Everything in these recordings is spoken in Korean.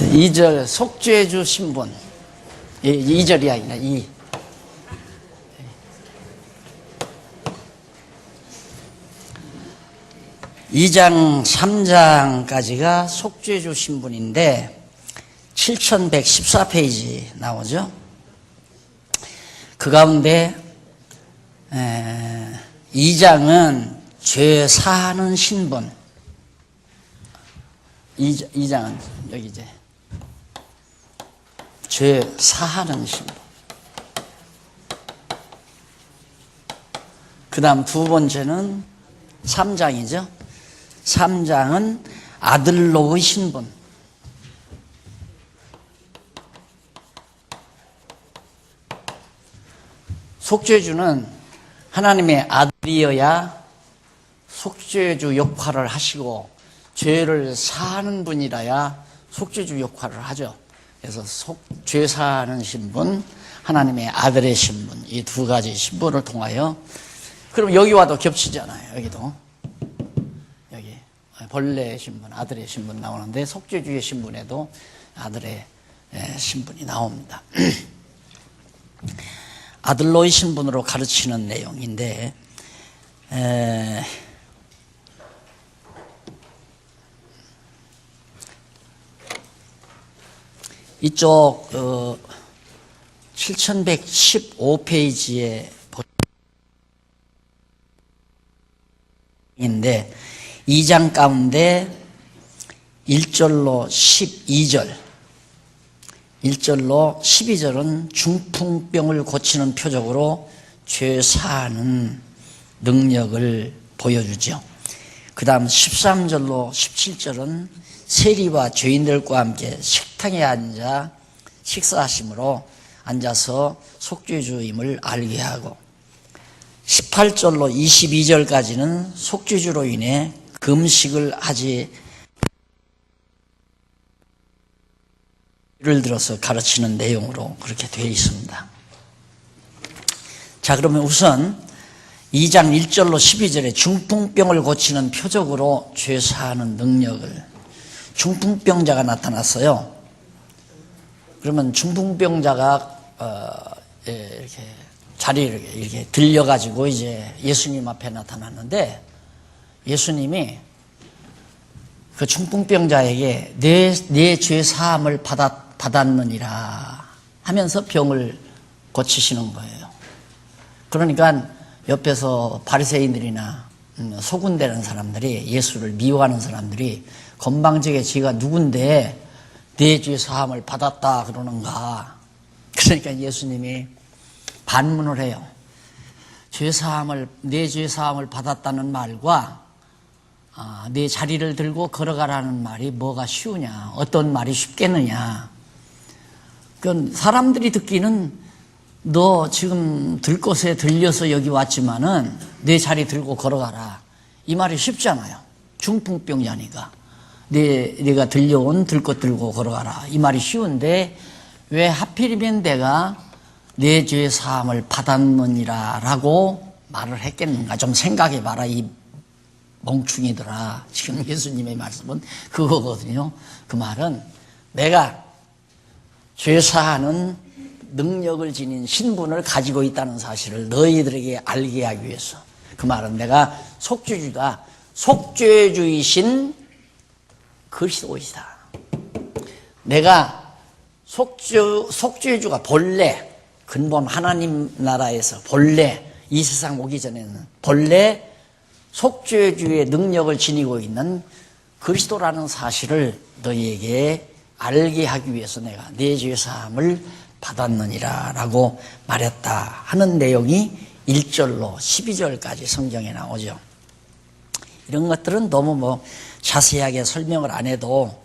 2절 속죄주 신분. 2절이 아니라 2장 3장까지가 속죄주 신분인데 7114페이지 나오죠. 그 가운데 2장은 죄 사하는 신분. 2장은 여기 이제 죄 사하는 신분. 그 다음 두 번째는 3장이죠. 3장은 아들로의 신분. 속죄주는 하나님의 아들이어야 속죄주 역할을 하시고 죄를 사하는 분이라야 속죄주 역할을 하죠. 그래서 죄 사하는 신분, 하나님의 아들의 신분, 이 두 가지 신분을 통하여, 그럼 여기와도 겹치잖아요. 여기도 여기 벌레의 신분, 아들의 신분 나오는데 속죄주의 신분에도 아들의 신분이 나옵니다. 아들로의 신분으로 가르치는 내용인데 이쪽 7115페이지에 인데 2장 가운데 1절로 12절 1절로 12절은 중풍병을 고치는 표적으로 죄 사하는 능력을 보여주죠. 그 다음 13절로 17절은 세리와 죄인들과 함께 식탁에 앉아 식사하심으로 앉아서 속죄주임을 알게 하고, 18절로 22절까지는 속죄주로 인해 금식을 하지, 예를 들어서 가르치는 내용으로 그렇게 되어 있습니다. 자, 그러면 우선 2장 1절로 12절에 중풍병을 고치는 표적으로 죄 사하는 능력을, 중풍병자가 나타났어요. 그러면 중풍병자가 이렇게 자리를 이렇게 들려가지고 이제 예수님 앞에 나타났는데, 예수님이 그 중풍병자에게 내 죄 사함을 받았느니라 하면서 병을 고치시는 거예요. 그러니까 옆에서 바리새인들이나 소군대는 사람들이, 예수를 미워하는 사람들이 건방지게 지가 누군데 내 죄 사함을 받았다 그러는가. 그러니까 예수님이 반문을 해요. 내 죄 사함을 받았다는 말과 내 자리를 들고 걸어가라는 말이 뭐가 쉬우냐, 어떤 말이 쉽겠느냐. 그건 사람들이 듣기는 너 지금 들것에 들려서 여기 왔지만은 내 자리 들고 걸어가라, 이 말이 쉽잖아요. 중풍병자니까 내가 들려온 들것 들고 걸어가라, 이 말이 쉬운데 왜 하필이면 내가 내 죄 사함을 받았느니라 라고 말을 했겠는가. 좀 생각해봐라 이 멍충이더라. 지금 예수님의 말씀은 그거거든요. 그 말은 내가 죄 사하는 능력을 지닌 신분을 가지고 있다는 사실을 너희들에게 알게 하기 위해서. 그 말은 내가 속죄주다, 속죄주이신 그리스도이시다. 내가 속죄주가 본래, 근본 하나님 나라에서 본래, 이 세상 오기 전에는 본래 속죄주의 능력을 지니고 있는 그리스도라는 사실을 너희에게 알게 하기 위해서 내가 내 죄 사함을 받았느니라 라고 말했다 하는 내용이 1절로 12절까지 성경에 나오죠. 이런 것들은 너무 자세하게 설명을 안 해도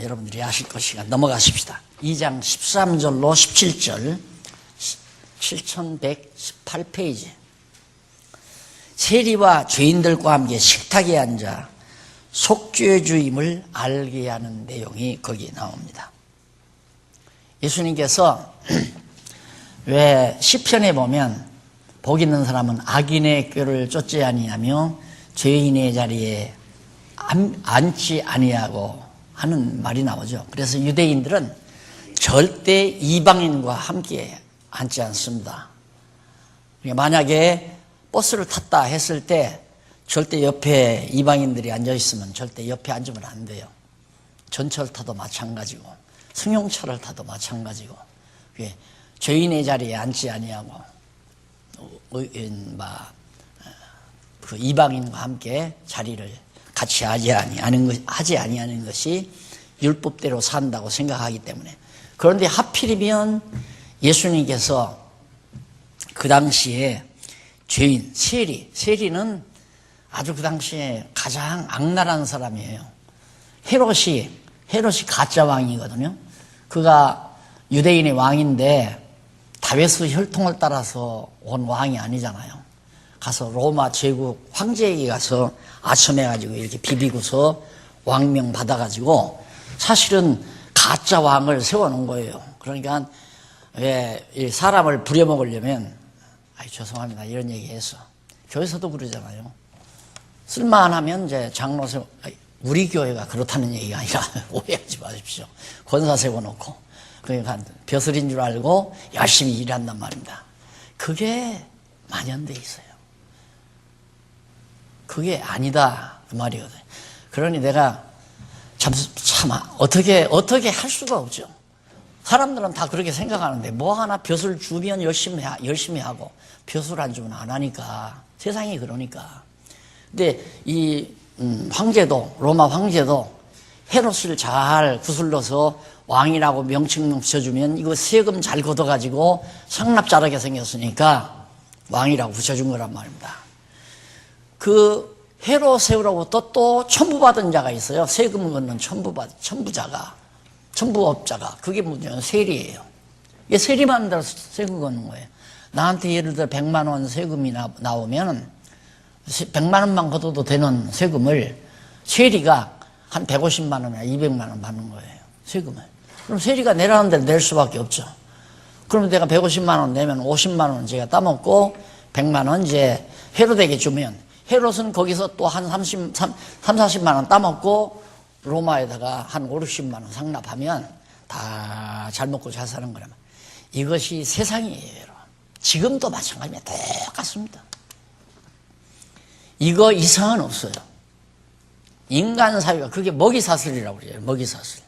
여러분들이 아실 것이니까 넘어가십시다. 2장 13절로 17절 7118페이지. 세리와 죄인들과 함께 식탁에 앉아 속죄주임을 알게 하는 내용이 거기 나옵니다. 예수님께서 왜 시편에 보면 복 있는 사람은 악인의 꾀를 쫓지 아니하며 죄인의 자리에 앉지 아니하고 하는 말이 나오죠. 그래서 유대인들은 절대 이방인과 함께 앉지 않습니다. 만약에 버스를 탔다 했을 때 절대 옆에 이방인들이 앉아있으면 절대 옆에 앉으면 안 돼요. 전철 타도 마찬가지고 승용차를 타도 마찬가지고 죄인의 자리에 앉지 아니하고 그 이방인과 함께 자리를 같이 하지 아니하는 것이 율법대로 산다고 생각하기 때문에. 그런데 하필이면 예수님께서 그 당시에 죄인, 세리는 아주 그 당시에 가장 악랄한 사람이에요. 헤롯이 가짜 왕이거든요. 그가 유대인의 왕인데 다윗의 혈통을 따라서 온 왕이 아니잖아요. 가서 로마 제국 황제에게 가서 아첨해가지고 이렇게 비비고서 왕명 받아가지고 사실은 가짜 왕을 세워놓은 거예요. 그러니까 왜 사람을 부려먹으려면 죄송합니다 이런 얘기해서 교회에서도 그러잖아요. 쓸만하면 이제 장로 세워, 우리 교회가 그렇다는 얘기가 아니라 오해하지 마십시오. 권사 세워놓고 그러니까 벼슬인 줄 알고 열심히 일한단 말입니다. 그게 만연돼 있어요. 그게 아니다 그 말이거든요. 그러니 내가 참 어떻게 할 수가 없죠. 사람들은 다 그렇게 생각하는데 뭐 하나 벼슬 주면 열심히 하고 벼슬 안 주면 안 하니까 세상이 그러니까. 근데 이 황제도 로마 황제도 헤롯을 잘 구슬러서 왕이라고 명칭 붙여주면 이거 세금 잘 걷어가지고 상납 잘하게 생겼으니까 왕이라고 붙여준 거란 말입니다. 그 헤롯으로부터 또 천부받은 자가 있어요. 세금 걷는 천부업자가. 그게 뭐냐면 세리예요. 이게 세리만 들어서 세금 걷는 거예요. 나한테 예를 들어 100만 원 세금이 나오면 100만 원만 걷어도 되는 세금을 세리가 한 150만 원이나 200만 원 받는 거예요. 세금을. 그럼 세리가 내라는 대로 낼 수밖에 없죠. 그러면 내가 150만 원 내면 50만 원 제가 따먹고 100만 원 이제 헤롯에게 주면 헤롯은 거기서 또 한 40만 원 따먹고 로마에다가 한 5, 60만 원 상납하면 다 잘 먹고 잘 사는 거라면 이것이 세상이에요. 여러분. 지금도 마찬가지입니다. 똑같습니다. 이거 이상은 없어요. 인간 사회가 그게 먹이사슬이라고 그래요. 먹이사슬.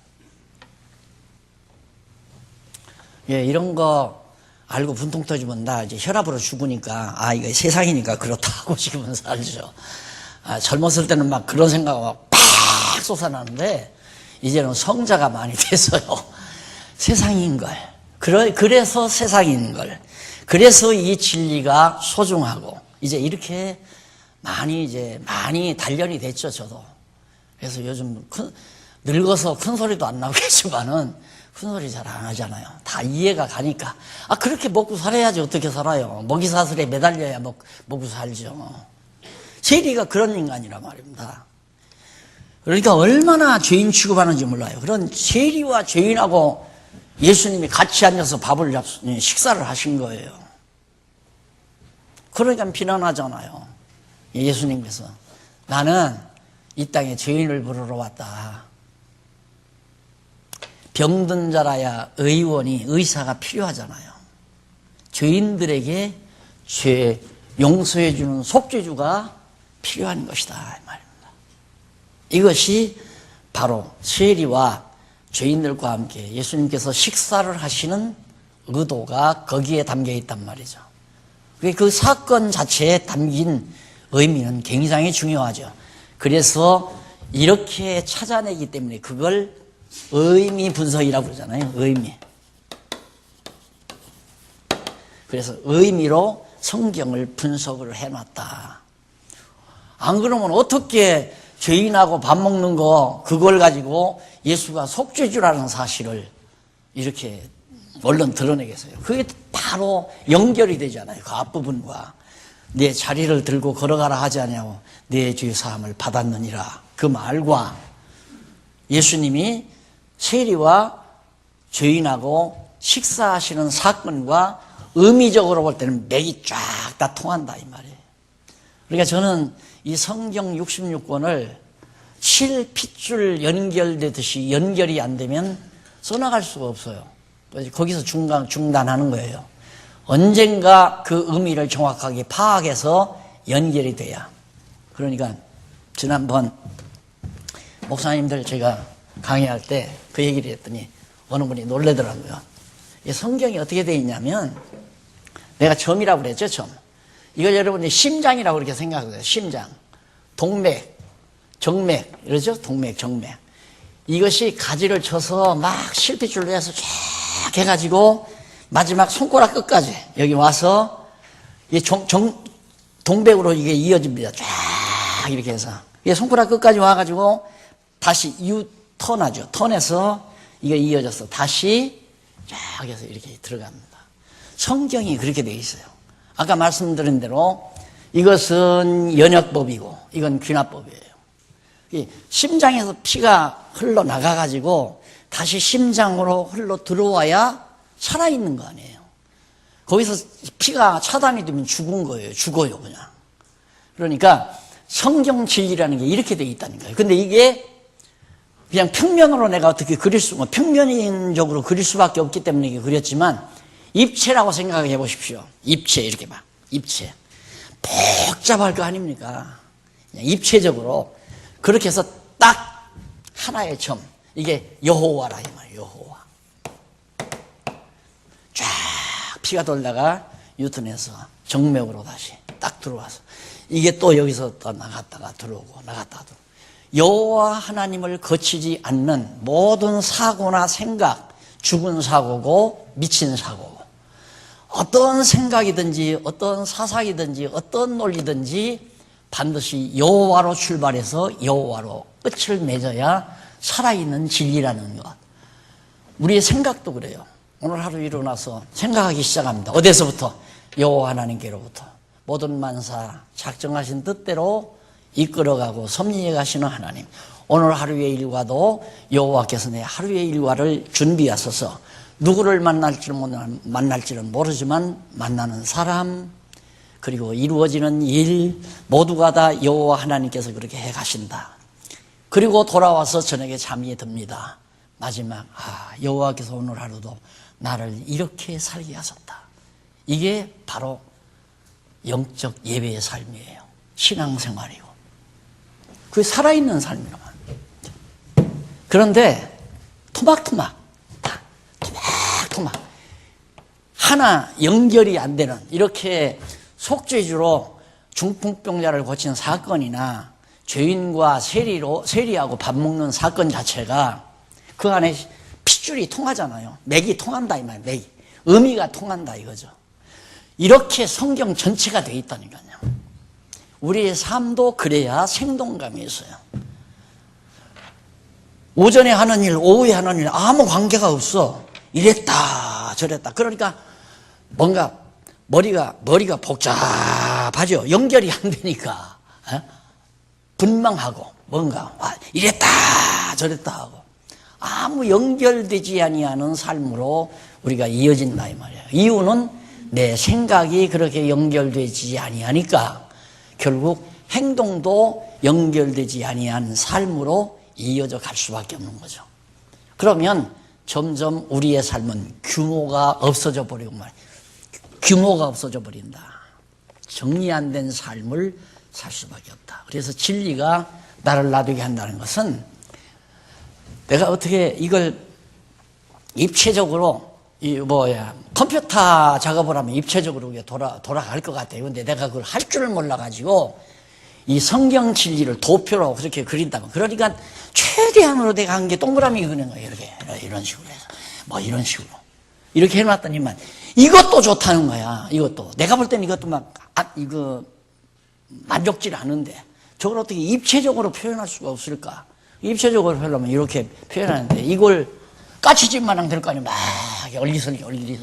이런 거 알고 분통 터지면 나 이제 혈압으로 죽으니까 이거 세상이니까 그렇다고 지금은 살죠. 젊었을 때는 막 그런 생각이 팍 솟아나는데 이제는 성자가 많이 돼서요. 세상인 걸. 그래서 세상인 걸. 그래서 이 진리가 소중하고 이제 이렇게 많이 단련이 됐죠, 저도. 그래서 요즘 늙어서 큰 소리도 안 나오겠지만은 큰 소리 잘 안 하잖아요. 다 이해가 가니까. 그렇게 먹고 살아야지 어떻게 살아요. 먹이사슬에 매달려야 먹고 살죠. 세리가 그런 인간이란 말입니다. 그러니까 얼마나 죄인 취급하는지 몰라요. 그런 세리와 죄인하고 예수님이 같이 앉아서 식사를 하신 거예요. 그러니까 비난하잖아요. 예수님께서 나는 이 땅에 죄인을 부르러 왔다. 병든 자라야 의사가 필요하잖아요. 죄인들에게 죄 용서해 주는 속죄주가 필요한 것이다 이 말입니다. 이것이 바로 세리와 죄인들과 함께 예수님께서 식사를 하시는 의도가 거기에 담겨 있단 말이죠. 그 사건 자체에 담긴 의미는 굉장히 중요하죠. 그래서 이렇게 찾아내기 때문에 그걸 의미 분석이라고 그러잖아요. 의미. 그래서 의미로 성경을 분석을 해놨다. 안 그러면 어떻게 죄인하고 밥 먹는 거 그걸 가지고 예수가 속죄주라는 사실을 이렇게 얼른 드러내겠어요. 그게 바로 연결이 되잖아요. 그 앞부분과 내 자리를 들고 걸어가라 하지 않냐고 내 죄 사함을 받았느니라 그 말과 예수님이 세리와 죄인하고 식사하시는 사건과 의미적으로 볼 때는 맥이 쫙 다 통한다 이 말이에요. 그러니까 저는 이 성경 66권을 실핏줄 연결되듯이 연결이 안 되면 써나갈 수가 없어요. 거기서 중단하는 거예요. 언젠가 그 의미를 정확하게 파악해서 연결이 돼야. 그러니까 지난번 목사님들 제가 강의할 때 그 얘기를 했더니 어느 분이 놀라더라고요. 이 성경이 어떻게 되어 있냐면 내가 점이라고 그랬죠, 점. 이걸 여러분이 심장이라고 그렇게 생각해요. 심장, 동맥, 정맥 이러죠. 동맥, 정맥. 이것이 가지를 쳐서 막 실핏줄로 해서 쫙 해가지고 마지막 손가락 끝까지 여기 와서 이게 동백으로 이게 이어집니다. 쫙 이렇게 해서 이게 손가락 끝까지 와가지고 다시 턴하죠. 턴해서 이게 이어져서 다시 쫙 해서 이렇게 들어갑니다. 성경이 그렇게 되어 있어요. 아까 말씀드린 대로 이것은 연역법이고 이건 귀납법이에요. 심장에서 피가 흘러나가가지고 다시 심장으로 흘러 들어와야 살아있는 거 아니에요. 거기서 피가 차단이 되면 죽은 거예요. 죽어요, 그냥. 그러니까 성경 진리라는 게 이렇게 되어 있다는 거예요. 근데 이게 그냥 평면으로 내가 어떻게 그릴 수가, 평면적으로 그릴 수밖에 없기 때문에 이게 그렸지만 입체라고 생각해 보십시오. 입체, 이렇게 봐. 입체. 복잡할 거 아닙니까? 그냥 입체적으로. 그렇게 해서 딱 하나의 점. 이게 여호와라, 이 말이에요. 여호와. 쫙 피가 돌다가 유턴해서 정맥으로 다시 딱 들어와서 이게 또 여기서 또 나갔다가 들어오고 나갔다가 들어오고. 여호와 하나님을 거치지 않는 모든 사고나 생각, 죽은 사고고 미친 사고고, 어떤 생각이든지 어떤 사상이든지 어떤 논리든지 반드시 여호와로 출발해서 여호와로 끝을 맺어야 살아있는 진리라는 것. 우리의 생각도 그래요. 오늘 하루 일어나서 생각하기 시작합니다. 어디서부터? 여호와 하나님께로부터. 모든 만사 작정하신 뜻대로 이끌어가고 섭리해 가시는 하나님. 오늘 하루의 일과도 여호와께서 내 하루의 일과를 준비하셔서 누구를 만날지는 모르지만 만나는 사람, 그리고 이루어지는 일 모두가 다 여호와 하나님께서 그렇게 해 가신다. 그리고 돌아와서 저녁에 잠이 듭니다. 마지막, 여호와께서 오늘 하루도 나를 이렇게 살게 하셨다. 이게 바로 영적 예배의 삶이에요. 신앙생활이고. 그게 살아있는 삶이란 말이에요. 그런데 토막토막 하나 연결이 안 되는, 이렇게 속죄주로 중풍병자를 고친 사건이나 죄인과 세리하고 밥 먹는 사건 자체가 그 안에 핏줄이 통하잖아요. 맥이 통한다 이 말이에요. 맥이. 의미가 통한다 이거죠. 이렇게 성경 전체가 되어 있다니까요. 우리의 삶도 그래야 생동감이 있어요. 오전에 하는 일, 오후에 하는 일 아무 관계가 없어. 이랬다 저랬다. 그러니까 뭔가 머리가 복잡하죠. 연결이 안 되니까. 분망하고 뭔가 이랬다 저랬다 하고 아무 연결되지 아니하는 삶으로 우리가 이어진다 이 말이에요. 이유는 내 생각이 그렇게 연결되지 아니하니까 결국 행동도 연결되지 아니한 삶으로 이어져 갈 수밖에 없는 거죠. 그러면 점점 우리의 삶은 규모가 없어져 버리고 규모가 없어져 버린다. 정리 안 된 삶을 살 수밖에 없다. 그래서 진리가 나를 놔두게 한다는 것은 내가 어떻게 이걸 입체적으로 컴퓨터 작업을 하면 입체적으로 돌아갈 것 같아요. 근데 내가 그걸 할 줄을 몰라가지고 이 성경 진리를 도표로 그렇게 그린다고. 그러니까 최대한으로 내가 한 게 동그라미 그리는 거예요. 이런 식으로 해서. 이런 식으로. 이렇게 해놨더니만 이것도 좋다는 거야. 이것도. 내가 볼 때는 이것도 만족질 않은데 저걸 어떻게 입체적으로 표현할 수가 없을까? 입체적으로 표현하면 이렇게 표현하는데 이걸 까치집마냥 될 거 아니에요. 막 얼기설기.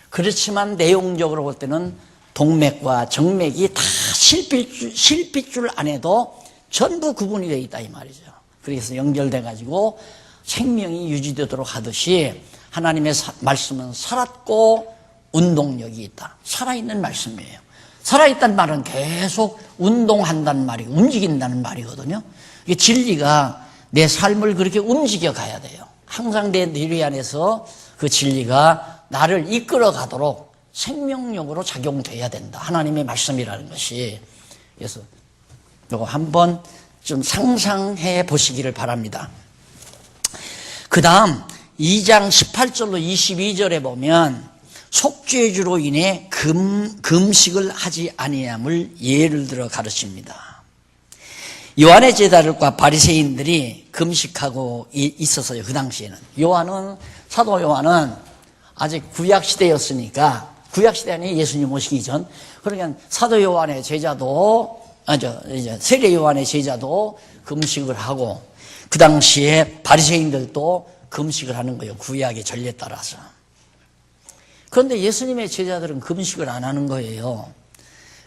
그렇지만 내용적으로 볼 때는 동맥과 정맥이 다 실핏줄 안에도 전부 구분이 되어 있다 이 말이죠. 그래서 연결돼 가지고 생명이 유지되도록 하듯이 하나님의 말씀은 살았고 운동력이 있다. 살아있는 말씀이에요. 살아있다는 말은 계속 운동한다는 말이, 움직인다는 말이거든요. 이게 진리가 내 삶을 그렇게 움직여 가야 돼요. 항상 내 뇌 안에서 그 진리가 나를 이끌어 가도록 생명력으로 작용돼야 된다. 하나님의 말씀이라는 것이. 그래서 이거 한번 좀 상상해 보시기를 바랍니다. 그 다음 2장 18절로 22절에 보면 속죄주로 인해 금식을 하지 아니함을 예를 들어 가르칩니다. 요한의 제자들과 바리새인들이 금식하고 있었어요. 그 당시에는. 사도 요한은 아직 구약시대였으니까, 구약시대 아니 예수님 오시기 전. 그러니까 사도 요한의 제자도, 세례 요한의 제자도 금식을 하고, 그 당시에 바리새인들도 금식을 하는 거예요. 구약의 전례에 따라서. 그런데 예수님의 제자들은 금식을 안 하는 거예요.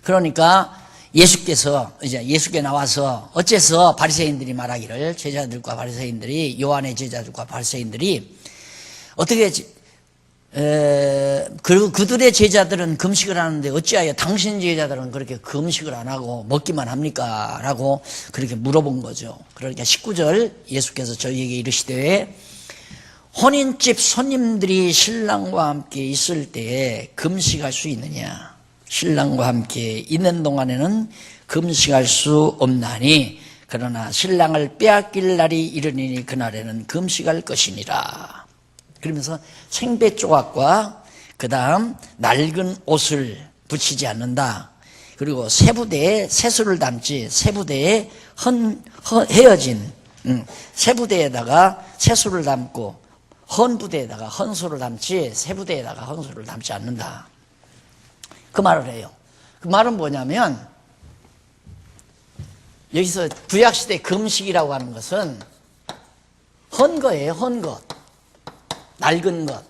그러니까 예수께 나와서 어째서 바리새인들이 말하기를, 제자들과 바리새인들이, 요한의 제자들과 바리새인들이 어떻게 그들의 제자들은 금식을 하는데 어찌하여 당신 제자들은 그렇게 금식을 안 하고 먹기만 합니까? 라고 그렇게 물어본 거죠. 그러니까 19절 예수께서 저희에게 이르시되 혼인집 손님들이 신랑과 함께 있을 때에 금식할 수 있느냐? 신랑과 함께 있는 동안에는 금식할 수 없나니 그러나 신랑을 빼앗길 날이 이르니 그날에는 금식할 것이니라. 그러면서 생배 조각과 그 다음 낡은 옷을 붙이지 않는다. 그리고 세부대에 세수를 담지, 세부대에 헤어진 세부대에다가 세수를 담고 헌부대에다가 헌소를 담지, 세부대에다가 헌소를 담지 않는다. 그 말을 해요. 그 말은 뭐냐면 여기서 구약시대 금식이라고 하는 것은 헌거예요. 헌거. 낡은 것.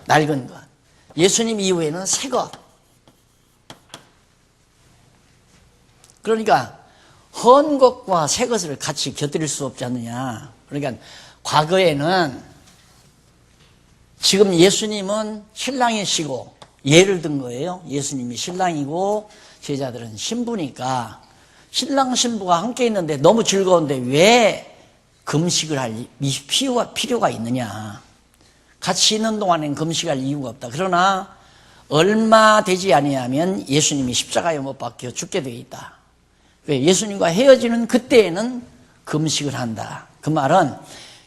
낡은 것. 예수님 이후에는 새 것. 그러니까 헌 것과 새 것을 같이 곁들일 수 없지 않느냐. 그러니까 과거에는 지금 예수님은 신랑이시고 예를 든 거예요. 예수님이 신랑이고 제자들은 신부니까 신랑 신부가 함께 있는데 너무 즐거운데 왜 금식을 할 필요가 있느냐. 같이 있는 동안엔 금식할 이유가 없다. 그러나 얼마 되지 아니하면 예수님이 십자가에 못 박혀 죽게 되어 있다. 왜? 예수님과 헤어지는 그때에는 금식을 한다. 그 말은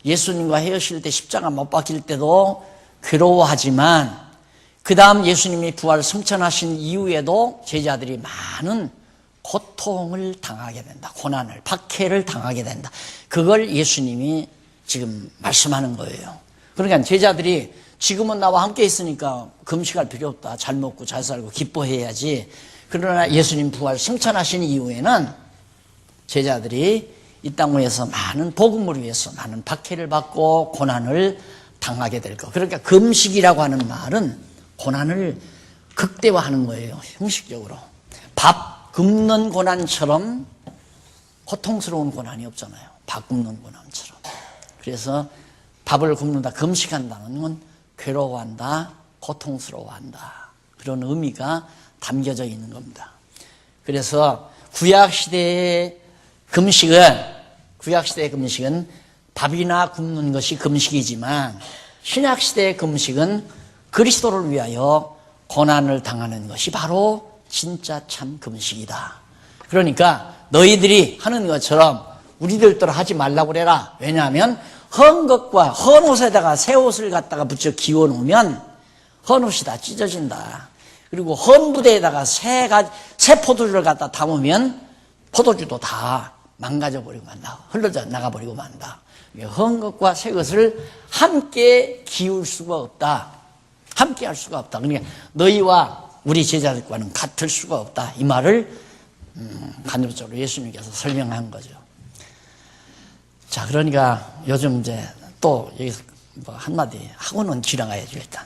예수님과 헤어질 때 십자가 못 박힐 때도 괴로워하지만 그 다음 예수님이 부활 승천하신 이후에도 제자들이 많은 고통을 당하게 된다. 고난을, 박해를 당하게 된다. 그걸 예수님이 지금 말씀하는 거예요. 그러니까 제자들이 지금은 나와 함께 있으니까 금식할 필요 없다. 잘 먹고 잘 살고 기뻐해야지. 그러나 예수님 부활 승천하신 이후에는 제자들이 이 땅에서 많은 복음을 위해서 많은 박해를 받고 고난을 당하게 될 것. 그러니까 금식이라고 하는 말은 고난을 극대화하는 거예요. 형식적으로. 밥 굶는 고난처럼 고통스러운 고난이 없잖아요. 밥 굶는 고난처럼. 그래서 밥을 굶는다, 금식한다는 건 괴로워한다, 고통스러워한다. 그런 의미가 담겨져 있는 겁니다. 그래서 구약시대의 금식은 밥이나 굶는 것이 금식이지만 신약시대의 금식은 그리스도를 위하여 고난을 당하는 것이 바로 진짜 참 금식이다. 그러니까 너희들이 하는 것처럼 우리들도 하지 말라고 그래라. 왜냐하면 헌 것과 헌 옷에다가 새 옷을 갖다가 붙여 기워 놓으면 헌 옷이 다 찢어진다. 그리고 헌 부대에다가 새 포도주를 갖다 담으면 포도주도 다 망가져 버리고 만다. 흘러져 나가 버리고 만다. 헌 것과 새 것을 함께 기울 수가 없다. 함께 할 수가 없다. 그러니까 너희와 우리 제자들과는 같을 수가 없다. 이 말을 간접적으로 예수님께서 설명한 거죠. 자, 그러니까 요즘 이제 또 여기서 뭐 한마디 하고는 지나가야죠, 일단.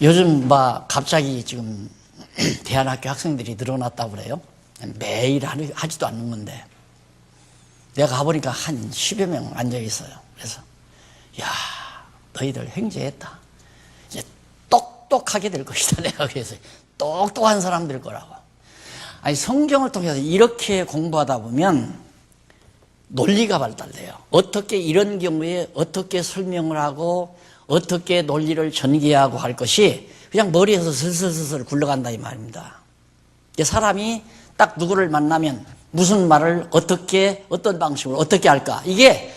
요즘 갑자기 지금 대안학교 학생들이 늘어났다고 그래요. 매일 하지도 않는 건데. 내가 가보니까 한 10여 명 앉아 있어요. 그래서, 야, 너희들 횡재했다. 이제 똑똑하게 될 것이다. 내가 그래서 똑똑한 사람 될 거라고. 아니, 성경을 통해서 이렇게 공부하다 보면 논리가 발달돼요. 어떻게 이런 경우에 어떻게 설명을 하고 어떻게 논리를 전개하고 할 것이 그냥 머리에서 슬슬슬슬 굴러간다 이 말입니다. 사람이 딱 누구를 만나면 무슨 말을 어떻게 어떤 방식으로 어떻게 할까, 이게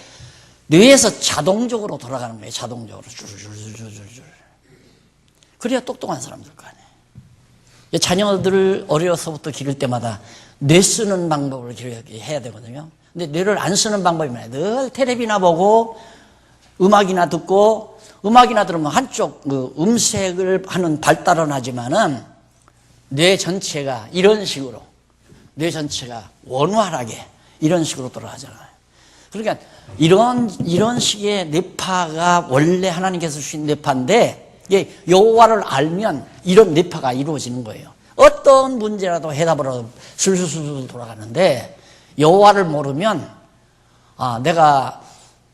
뇌에서 자동적으로 돌아가는 거예요. 자동적으로 줄줄줄줄줄. 그래야 똑똑한 사람 될 거 아니에요. 자녀들을 어려서부터 기를 때마다 뇌 쓰는 방법을 해야 되거든요. 근데 뇌를 안 쓰는 방법이 뭐냐, 늘 텔레비나 보고 음악이나 듣고, 음악이나 들으면 한쪽 그 음색을 하는 발달은 하지만은 뇌 전체가 이런 식으로, 뇌 전체가 원활하게 이런 식으로 돌아가잖아요. 그러니까 이런 식의 뇌파가 원래 하나님께서 주신 뇌파인데, 여호와를 알면 이런 뇌파가 이루어지는 거예요. 어떤 문제라도 해답으로 술술술 돌아가는데, 여호와를 모르면, 내가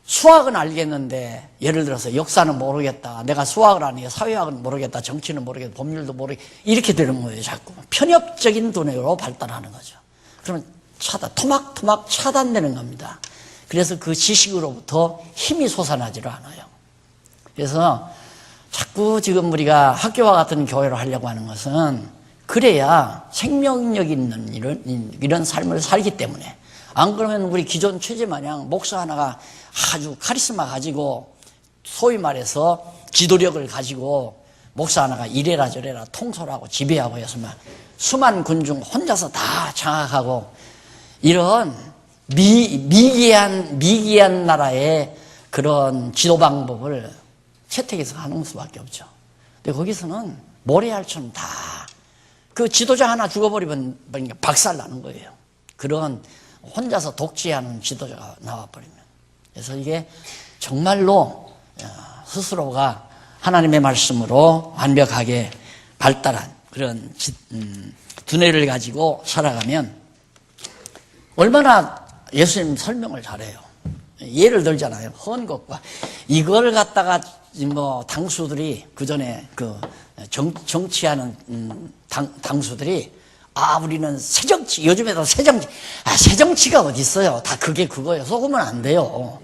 수학은 알겠는데, 예를 들어서 역사는 모르겠다, 내가 수학을 안 해요, 사회학은 모르겠다, 정치는 모르겠다, 법률도 모르겠다, 이렇게 되는 거예요. 자꾸 편협적인 두뇌로 발달하는 거죠. 그러면 토막토막 차단되는 겁니다. 그래서 그 지식으로부터 힘이 솟아나지를 않아요. 그래서 자꾸 지금 우리가 학교와 같은 교회를 하려고 하는 것은, 그래야 생명력 있는 이런 삶을 살기 때문에. 안 그러면 우리 기존 체제 마냥 목사 하나가 아주 카리스마 가지고, 소위 말해서 지도력을 가지고 목사 하나가 이래라 저래라 통솔하고 지배하고 해서만 수만 군중 혼자서 다 장악하고, 이런 미개한 나라의 그런 지도 방법을 채택해서 하는 수밖에 없죠. 근데 거기서는 모래알처럼 다 그 지도자 하나 죽어버리면 박살 나는 거예요. 그런 혼자서 독재하는 지도자가 나와버리면. 그래서 이게 정말로 스스로가 하나님의 말씀으로 완벽하게 발달한 그런 두뇌를 가지고 살아가면 얼마나 예수님 설명을 잘해요. 예를 들잖아요. 헌것과 이걸 갖다가 뭐 당수들이, 그 전에 그 정치하는 당수들이, 우리는 새정치, 요즘에도 새정치, 새정치가 어디 있어요? 다 그게 그거예요. 속으면 안 돼요.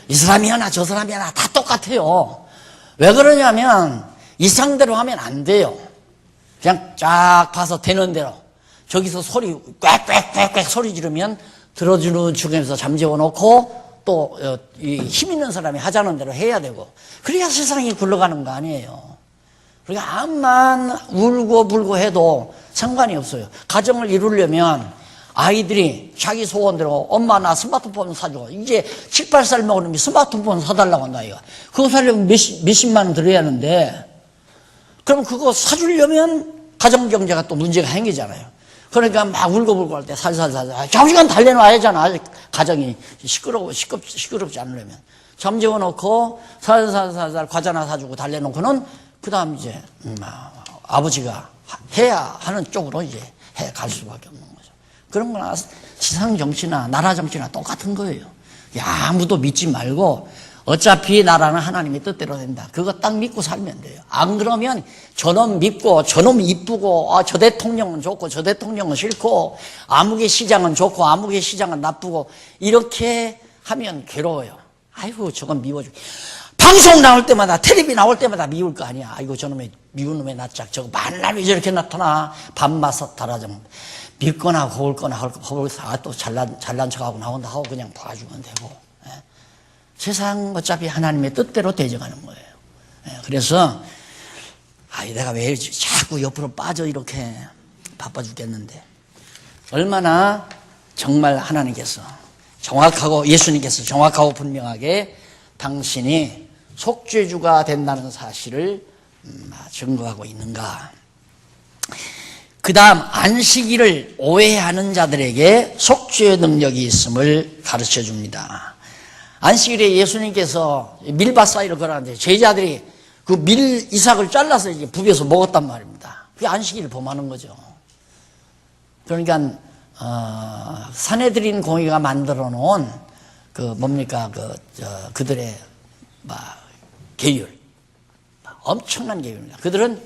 이 사람이 하나 저 사람이 하나 다 똑같아요. 왜 그러냐면 이 상대로 하면 안 돼요. 그냥 쫙 봐서 되는 대로, 저기서 소리 꽥꽥꽥꽥 소리 지르면 들어주는 중에서 잠재워 놓고, 또 힘 있는 사람이 하자는 대로 해야 되고, 그래야 세상이 굴러가는 거 아니에요. 그러니까 암만 울고 불고 해도 상관이 없어요. 가정을 이루려면 아이들이 자기 소원대로 엄마 나 스마트폰 사줘, 이제 7, 8살 먹은 놈이 스마트폰 사달라고 한다 이거. 그거 사려면 몇십만 원 들어야 하는데, 그럼 그거 사주려면 가정경제가 또 문제가 생기잖아요. 그러니까 막 울고불고 할 때 살살살 장시간 달래놔야잖아. 가정이 시끄럽지 않으려면. 잠재워 놓고 살살살살 과자나 사주고 달래놓고는 그 다음 이제 아버지가 해야 하는 쪽으로 이제 해 갈 수밖에 없는 거죠. 그런 거나 세상 정치나 나라 정치나 똑같은 거예요. 아무도 믿지 말고 어차피 나라는 하나님의 뜻대로 된다. 그거 딱 믿고 살면 돼요. 안 그러면 저놈 믿고 저놈 이쁘고 저 대통령은 좋고 저 대통령은 싫고 아무개 시장은 좋고 아무개 시장은 나쁘고 이렇게 하면 괴로워요. 아이고 저건 미워주고, 방송 나올 때마다 텔레비 나올 때마다 미울 거 아니야. 아이고 저놈의 미운 놈의 낯짝 저거 만날 왜 저렇게 나타나. 밤마서 달아정 믿거나 고울거나 허물거나 또 잘난 척하고 나온다 하고 그냥 봐주면 되고. 세상 어차피 하나님의 뜻대로 되져가는 거예요. 그래서 내가 왜 자꾸 옆으로 빠져 이렇게 바빠 죽겠는데, 얼마나 정말 하나님께서 정확하고 예수님께서 정확하고 분명하게 당신이 속죄주가 된다는 사실을 증거하고 있는가. 그 다음 안식일을 오해하는 자들에게 속죄의 능력이 있음을 가르쳐 줍니다. 안식일에 예수님께서 밀밭 사이를 걸었는데 제자들이 그 이삭을 잘라서 이제 부벼서 먹었단 말입니다. 그게 안식일을 범하는 거죠. 그러니까 산헤드린 공의가 만들어 놓은 그들의 계율, 엄청난 계율입니다. 그들은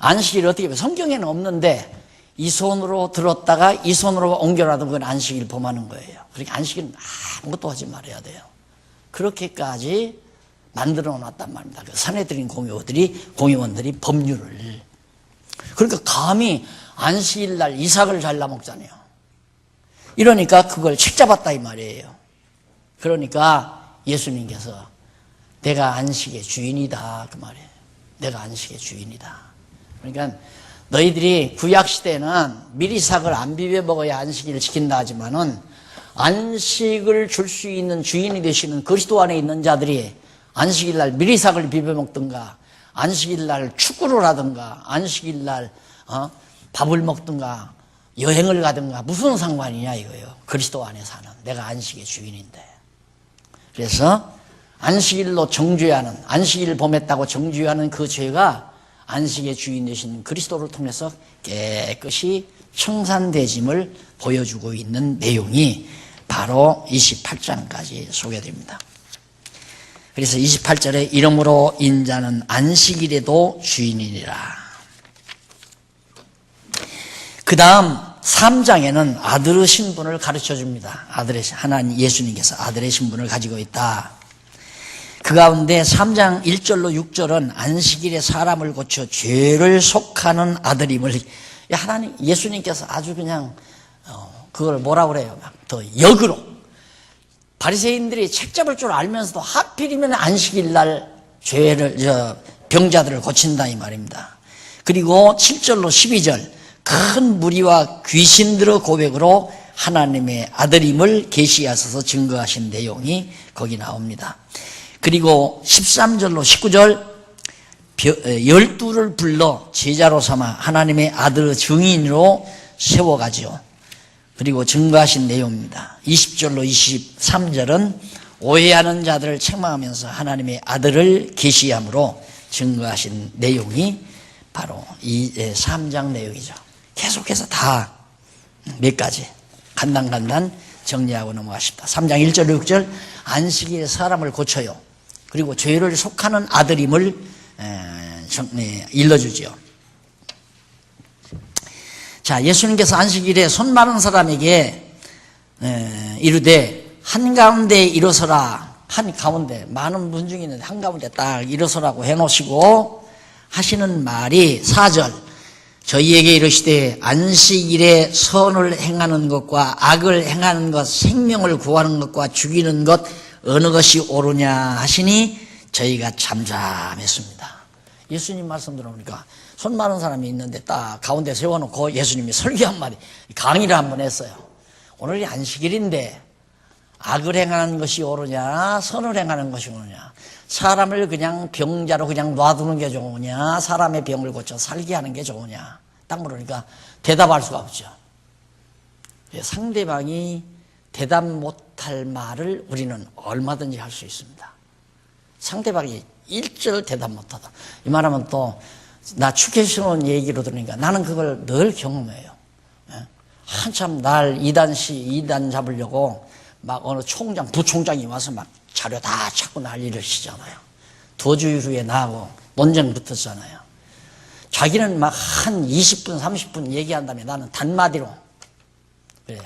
안식일 어떻게 보면 성경에는 없는데 이 손으로 들었다가 이 손으로 옮겨놔도 그건 안식일 범하는 거예요. 그러니까 안식일은 아무것도 하지 말아야 돼요. 그렇게까지 만들어 놨단 말입니다. 그 사내들인 공회원들이 법률을. 그러니까 감히 안식일 날 이삭을 잘라 먹잖아요. 이러니까 그걸 책 잡았다 이 말이에요. 그러니까 예수님께서 내가 안식의 주인이다 그 말이에요. 내가 안식의 주인이다. 그러니까 너희들이 구약시대는 미리삭을 안 비벼 먹어야 안식일을 지킨다 하지만은 안식을 줄 수 있는 주인이 되시는 그리스도 안에 있는 자들이 안식일날 미리삭을 비벼 먹든가 안식일날 축구를 하든가 안식일날 밥을 먹든가 여행을 가든가 무슨 상관이냐 이거예요. 그리스도 안에 사는 내가 안식의 주인인데. 그래서 안식일로 정죄하는 안식일 범했다고 정죄하는 그 죄가 안식의 주인 되신 그리스도를 통해서 깨끗이 청산되짐을 보여주고 있는 내용이 바로 28장까지 소개됩니다. 그래서 28절에 이러므로 인자는 안식일에도 주인이니라. 그 다음 3장에는 아들의 신분을 가르쳐 줍니다. 하나님 예수님께서 아들의 신분을 가지고 있다. 그 가운데 3장 1절로 6절은 안식일에 사람을 고쳐 죄를 속하는 아들임을 하나님 예수님께서 아주 그냥 그걸 뭐라 그래요? 막 더 역으로 바리새인들이 책 잡을 줄 알면서도 하필이면 안식일 날 병자들을 고친다 이 말입니다. 그리고 7절로 12절 큰 무리와 귀신들의 고백으로 하나님의 아들임을 계시하셔서 증거하신 내용이 거기 나옵니다. 그리고 13절로 19절 12를 불러 제자로 삼아 하나님의 아들의 증인으로 세워가지요. 그리고 증거하신 내용입니다. 20절로 23절은 오해하는 자들을 책망하면서 하나님의 아들을 계시함으로 증거하신 내용이 바로 이 3장 내용이죠. 계속해서 다 몇 가지 간단간단 정리하고 넘어가십니다. 3장 1절 6절 안식일에 사람을 고쳐요. 그리고 죄를 속하는 아들임을 일러주죠. 자, 예수님께서 안식일에 손 마른 사람에게 이르되 한가운데 일어서라. 한가운데 많은 분 중에 있는데 한가운데 딱 일어서라고 해놓으시고 하시는 말이 4절 저희에게 이르시되 안식일에 선을 행하는 것과 악을 행하는 것 생명을 구하는 것과 죽이는 것 어느 것이 옳으냐 하시니 저희가 잠잠했습니다. 예수님 말씀 들어보니까 손 마른 사람이 있는데 딱 가운데 세워놓고 예수님이 설교 한마디 강의를 한번 했어요. 오늘이 안식일인데 악을 행하는 것이 옳으냐 선을 행하는 것이 옳으냐 사람을 그냥 병자로 그냥 놔두는 게 좋으냐 사람의 병을 고쳐 살게 하는 게 좋으냐 딱 물으니까 대답할 수가 없죠. 상대방이 대답 못할 말을 우리는 얼마든지 할 수 있습니다. 상대방이 1절 대답 못하다 이 말하면 또 나 축해주는 얘기로 들으니까 나는 그걸 늘 경험해요. 한참 날 2단 잡으려고 막 어느 총장 부총장이 와서 막 자료 다 찾고 난리를 치잖아요. 2주 후에 나하고 논쟁 붙었잖아요. 자기는 막 한 20분 30분 얘기한 다음에 나는 단마디로 그래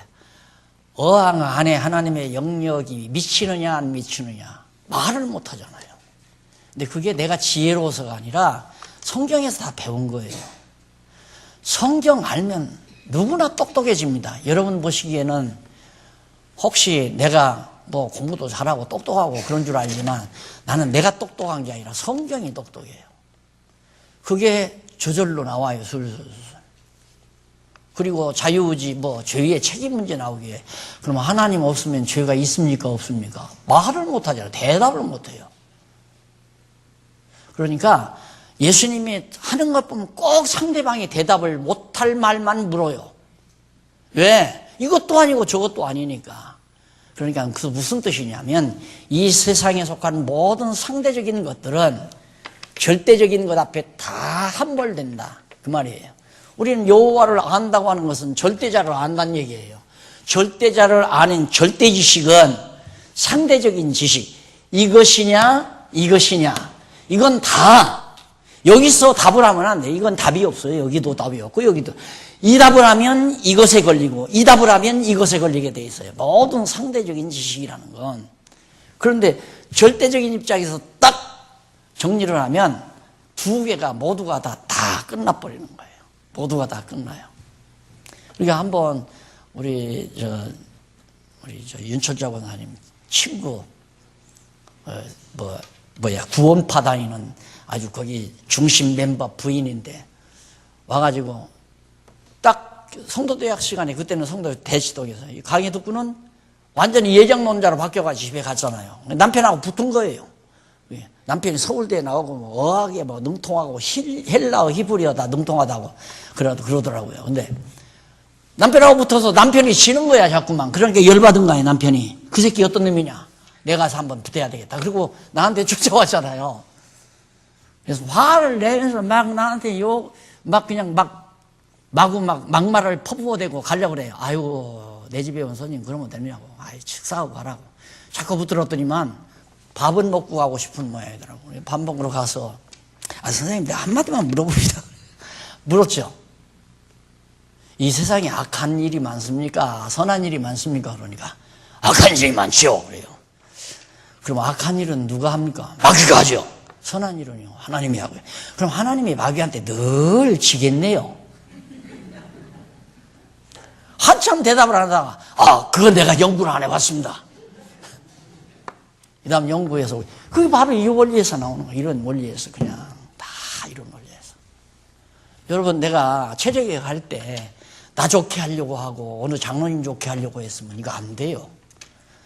어항 안에 하나님의 영역이 미치느냐 안 미치느냐 말을 못 하잖아요. 근데 그게 내가 지혜로워서가 아니라 성경에서 다 배운 거예요. 성경 알면 누구나 똑똑해집니다. 여러분 보시기에는 혹시 내가 뭐 공부도 잘하고 똑똑하고 그런 줄 알지만 나는 내가 똑똑한 게 아니라 성경이 똑똑해요. 그게 저절로 나와요. 술술. 그리고 자유의지 뭐 죄의 책임 문제 나오기에 그럼 하나님 없으면 죄가 있습니까 없습니까? 말을 못하잖아요. 대답을 못해요. 그러니까 예수님이 하는 것 보면 꼭 상대방이 대답을 못할 말만 물어요. 왜? 이것도 아니고 저것도 아니니까. 그러니까 그 무슨 뜻이냐면 이 세상에 속한 모든 상대적인 것들은 절대적인 것 앞에 다 함몰된다 그 말이에요. 우리는 여호와를 안다고 하는 것은 절대자를 안다는 얘기예요. 절대자를 아는 절대 지식은 상대적인 지식 이것이냐 이것이냐 이건 다 여기서 답을 하면 안 돼. 이건 답이 없어요. 여기도 답이 없고 여기도. 이 답을 하면 이것에 걸리고 이 답을 하면 이것에 걸리게 돼 있어요. 모든 상대적인 지식이라는 건. 그런데 절대적인 입장에서 딱 정리를 하면 두 개가 모두가 다 끝나버리는 거예요. 모두가 다 끝나요. 그러니까 한번 우리 윤철자 권사님 친구 구원파 다니는 아주 거기 중심 멤버 부인인데 와가지고 딱 성도대학 시간에 그때는 성도 대치동에서 강의 듣고는 완전히 예정론자로 바뀌어가지고 집에 갔잖아요. 남편하고 붙은 거예요. 남편이 서울대에 나오고 어학에 능통하고 헬라어 히브리어 다 능통하다고 그러더라고요. 근데 남편하고 붙어서 남편이 지는 거야 자꾸만. 그러니까 열받은 거야 남편이. 그 새끼 어떤 놈이냐. 내가 가서 한번 붙어야 되겠다. 그리고 나한테 쫓아왔잖아요. 그래서 화를 내면서 막 나한테 그냥 막말을 퍼부어대고 가려고 그래요. 아유, 내 집에 온 손님 그러면 되냐고. 아이, 식사하고 가라고. 자꾸 붙들었더니만 밥은 먹고 가고 싶은 모양이더라고요. 밥 먹으러 가서, 선생님, 내가 한마디만 물어봅니다. 물었죠. 이 세상에 악한 일이 많습니까? 선한 일이 많습니까? 그러니까, 악한 일이 많죠. 그래요. 그럼 악한 일은 누가 합니까? 마귀가 하죠. 선한 일은요, 하나님이 하고요. 그럼 하나님이 마귀한테 늘 지겠네요. 한참 대답을 하다가, 그건 내가 연구를 안 해봤습니다. 그 다음 연구해서, 그게 바로 이 원리에서 나오는 거예요. 이런 원리에서 그냥, 다 이런 원리에서. 여러분, 내가 체력회복 할 때, 나 좋게 하려고 하고, 어느 장로님 좋게 하려고 했으면 이거 안 돼요.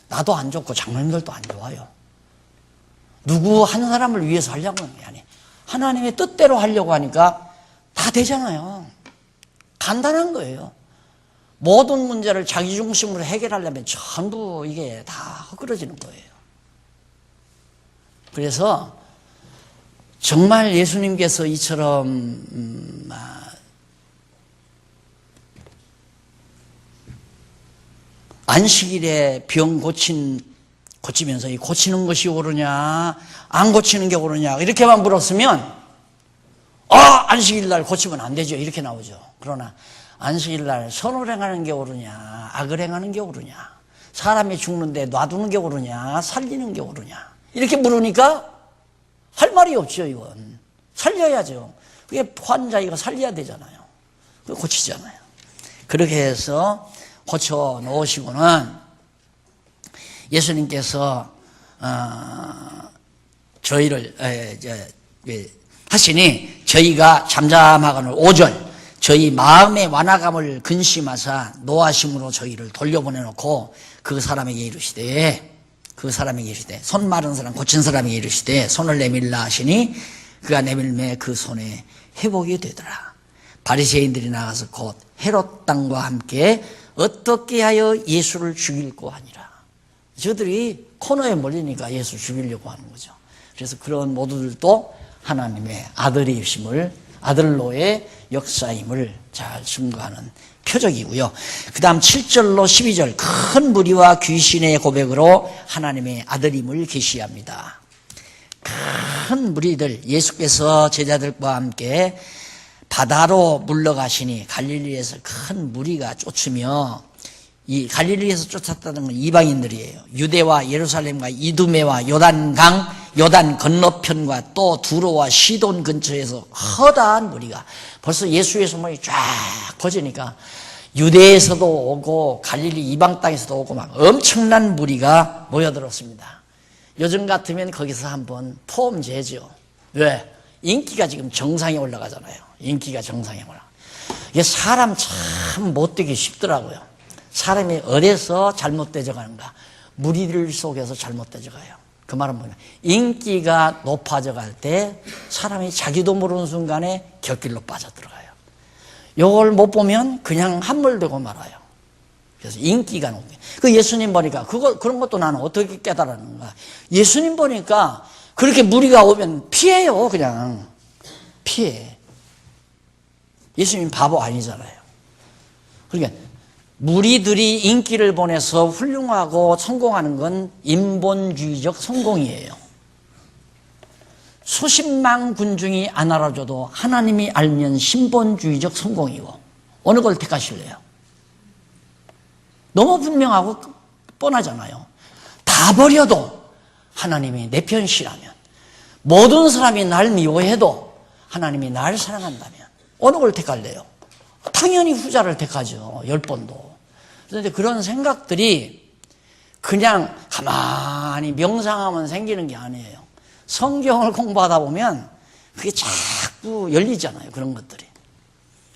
나도 안 좋고, 장로님들도 안 좋아요. 누구 한 사람을 위해서 하려고 하는 게 아니에요. 하나님의 뜻대로 하려고 하니까 다 되잖아요. 간단한 거예요. 모든 문제를 자기 중심으로 해결하려면 전부 이게 다 허그러지는 거예요. 그래서 정말 예수님께서 이처럼 안식일에 병 고치면서 이 고치는 것이 옳으냐 안 고치는 게 옳으냐 이렇게만 물었으면 안식일 날 고치면 안 되죠 이렇게 나오죠. 그러나 안식일 날 선을 행하는 게 옳으냐 악을 행하는 게 옳으냐 사람이 죽는데 놔두는 게 옳으냐 살리는 게 옳으냐 이렇게 물으니까 할 말이 없죠. 이건 살려야죠. 그게 환자 이거 살려야 되잖아요. 그거 고치잖아요. 그렇게 해서 고쳐 놓으시고는 예수님께서 저희를 하시니 저희가 잠잠하거늘 오절 저희 마음의 완화감을 근심하사 노하심으로 저희를 돌려보내놓고 그 사람에게 이르시되 손 마른 사람 고친 사람에게 이르시되 손을 내밀라 하시니 그가 내밀매 그 손에 회복이 되더라. 바리새인들이 나가서 곧 헤롯 땅과 함께 어떻게 하여 예수를 죽일고 하니라. 저들이 코너에 몰리니까 예수 죽이려고 하는 거죠. 그래서 그런 모두들도 하나님의 아들이심을 아들로의 역사임을 잘 증거하는 표적이고요. 그 다음 7절로 12절 큰 무리와 귀신의 고백으로 하나님의 아들임을 계시합니다. 큰 무리들 예수께서 제자들과 함께 바다로 물러가시니 갈릴리에서 큰 무리가 쫓으며 이 갈릴리에서 쫓았다는 건 이방인들이에요. 유대와 예루살렘과 이두메와 요단 건너편과 또 두로와 시돈 근처에서 허다한 무리가 벌써 예수의 소문이 쫙 퍼지니까 유대에서도 오고 갈릴리 이방 땅에서도 오고 막 엄청난 무리가 모여들었습니다. 요즘 같으면 거기서 한번 포함제죠. 왜? 인기가 지금 정상에 올라가잖아요. 인기가 정상에 올라가. 이게 사람 참 못되기 쉽더라고요. 사람이 어디서 잘못되져 가는가? 무리들 속에서 잘못되져 가요. 그 말은 뭐냐? 인기가 높아져 갈 때 사람이 자기도 모르는 순간에 곁길로 빠져들어가요. 요걸 못 보면 그냥 함몰되고 말아요. 그래서 인기가 높게. 그 예수님 보니까 그런 것도 나는 어떻게 깨달았는가? 예수님 보니까 그렇게 무리가 오면 피해요. 그냥 피해. 예수님 바보 아니잖아요. 그러니까 무리들이 인기를 보내서 훌륭하고 성공하는 건 인본주의적 성공이에요. 수십만 군중이 안 알아줘도 하나님이 알면 신본주의적 성공이고 어느 걸 택하실래요? 너무 분명하고 뻔하잖아요. 다 버려도 하나님이 내 편이시라면, 모든 사람이 날 미워해도 하나님이 날 사랑한다면 어느 걸 택할래요? 당연히 후자를 택하죠. 10번도. 그런데 그런 생각들이 그냥 가만히 명상하면 생기는 게 아니에요. 성경을 공부하다 보면 그게 자꾸 열리잖아요. 그런 것들이.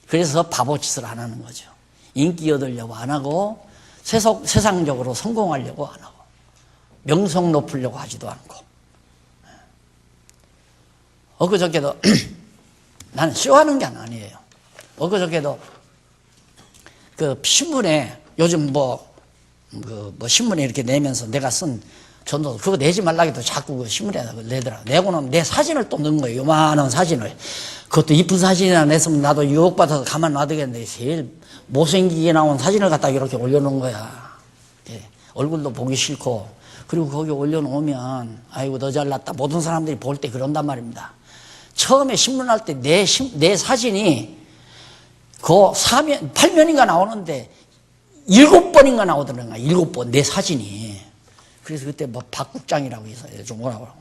그래서 바보짓을 안 하는 거죠. 인기 얻으려고 안 하고 세상적으로 성공하려고 안 하고 명성 높이려고 하지도 않고. 엊그저께도 나는 쇼하는 게 아니에요. 엊그저께도 그 신문에 요즘 신문에 이렇게 내면서 내가 쓴 전도 그거 내지 말라고 해도 자꾸 그 신문에 내더라. 내고는 내 사진을 또 넣은 거예요. 요만한 사진을. 그것도 이쁜 사진이나 냈으면 나도 유혹받아서 가만 놔두겠는데 제일 못생기게 나온 사진을 갖다가 이렇게 올려놓은 거야. 예, 얼굴도 보기 싫고. 그리고 거기 올려놓으면 아이고 너 잘났다. 모든 사람들이 볼 때 그런단 말입니다. 처음에 신문할 때 내 사진이 그 8면인가 나오는데 7번인가 나오더라고요. 7번 내 사진이. 그래서 그때 뭐 박 국장이라고 해서 좀 뭐라고 하고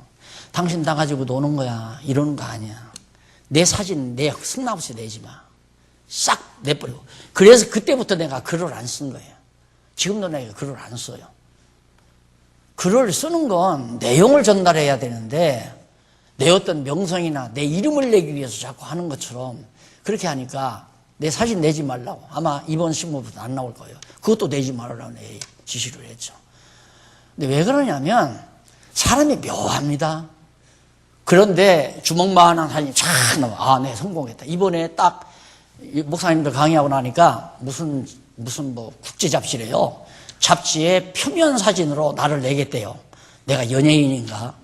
당신 다 가지고 노는 거야 이러는 거 아니야. 내 사진 내 승마없이 내지 마. 싹 내버리고. 그래서 그때부터 내가 글을 안 쓴 거예요. 지금도 내가 글을 안 써요. 글을 쓰는 건 내용을 전달해야 되는데 내 어떤 명성이나 내 이름을 내기 위해서 자꾸 하는 것처럼 그렇게 하니까 내 사진 내지 말라고. 아마 이번 신문부터 안 나올 거예요. 그것도 내지 말라고 지시를 했죠. 근데 왜 그러냐면 사람이 묘합니다. 그런데 주먹만한 사진이 쫙 나와. 아, 네, 성공했다. 이번에 딱 목사님들 강의하고 나니까 무슨 국제 잡지래요. 잡지에 표면 사진으로 나를 내겠대요. 내가 연예인인가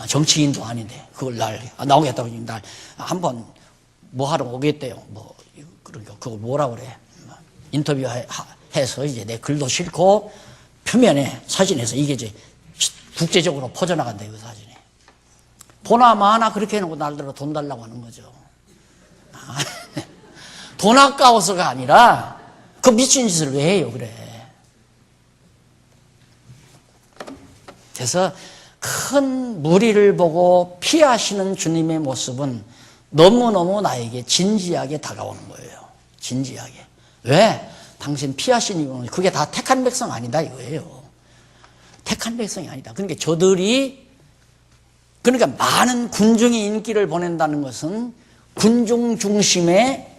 정치인도 아닌데 그걸 나오겠다고 날 한번 뭐 하러 오겠대요. 그러니까 그걸 뭐라 그래? 인터뷰해서 이제 내 글도 싣고 표면에 사진에서 이게 이제 국제적으로 퍼져나간다, 그 사진이. 보나마나 그렇게 해놓고 날들어 돈 달라고 하는 거죠. 돈 아까워서가 아니라 그 미친 짓을 왜 해요, 그래. 그래서 큰 무리를 보고 피하시는 주님의 모습은 너무너무 나에게 진지하게 다가오는 거예요. 진지하게. 왜? 당신 피하신 이유는 그게 다 택한 백성 아니다 이거예요. 택한 백성이 아니다. 그러니까 그러니까 많은 군중이 인기를 보낸다는 것은 군중 중심의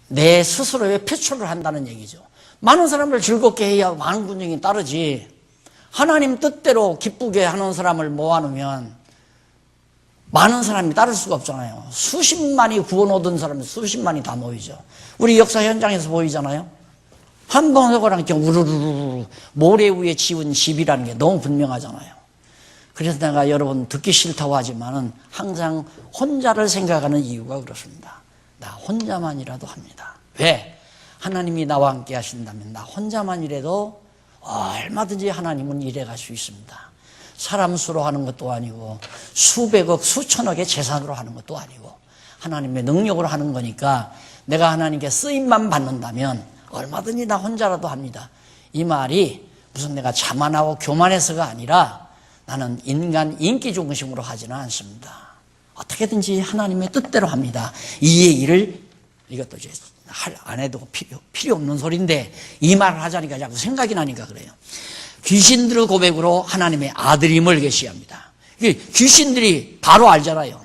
내 스스로의 표출을 한다는 얘기죠. 많은 사람을 즐겁게 해야 많은 군중이 따르지. 하나님 뜻대로 기쁘게 하는 사람을 모아놓으면 많은 사람이 따를 수가 없잖아요. 수십만이 구원 얻은 사람이 수십만이 다 모이죠. 우리 역사 현장에서 보이잖아요. 한 번 하고랑 이렇게 우르르르 모래 위에 지은 집이라는 게 너무 분명하잖아요. 그래서 내가 여러분 듣기 싫다고 하지만은 항상 혼자를 생각하는 이유가 그렇습니다. 나 혼자만이라도 합니다. 왜? 하나님이 나와 함께 하신다면 나 혼자만이라도 얼마든지 하나님은 일해갈 수 있습니다. 사람 수로 하는 것도 아니고 수백억 수천억의 재산으로 하는 것도 아니고 하나님의 능력으로 하는 거니까 내가 하나님께 쓰임만 받는다면 얼마든지 나 혼자라도 합니다. 이 말이 무슨 내가 자만하고 교만해서가 아니라 나는 인간 인기 중심으로 하지는 않습니다. 어떻게든지 하나님의 뜻대로 합니다. 이 얘기를 이것도 이제 안 해도 필요 없는 소리인데 이 말을 하자니까 자꾸 생각이 나니까 그래요. 귀신들의 고백으로 하나님의 아들임을 계시합니다. 귀신들이 바로 알잖아요.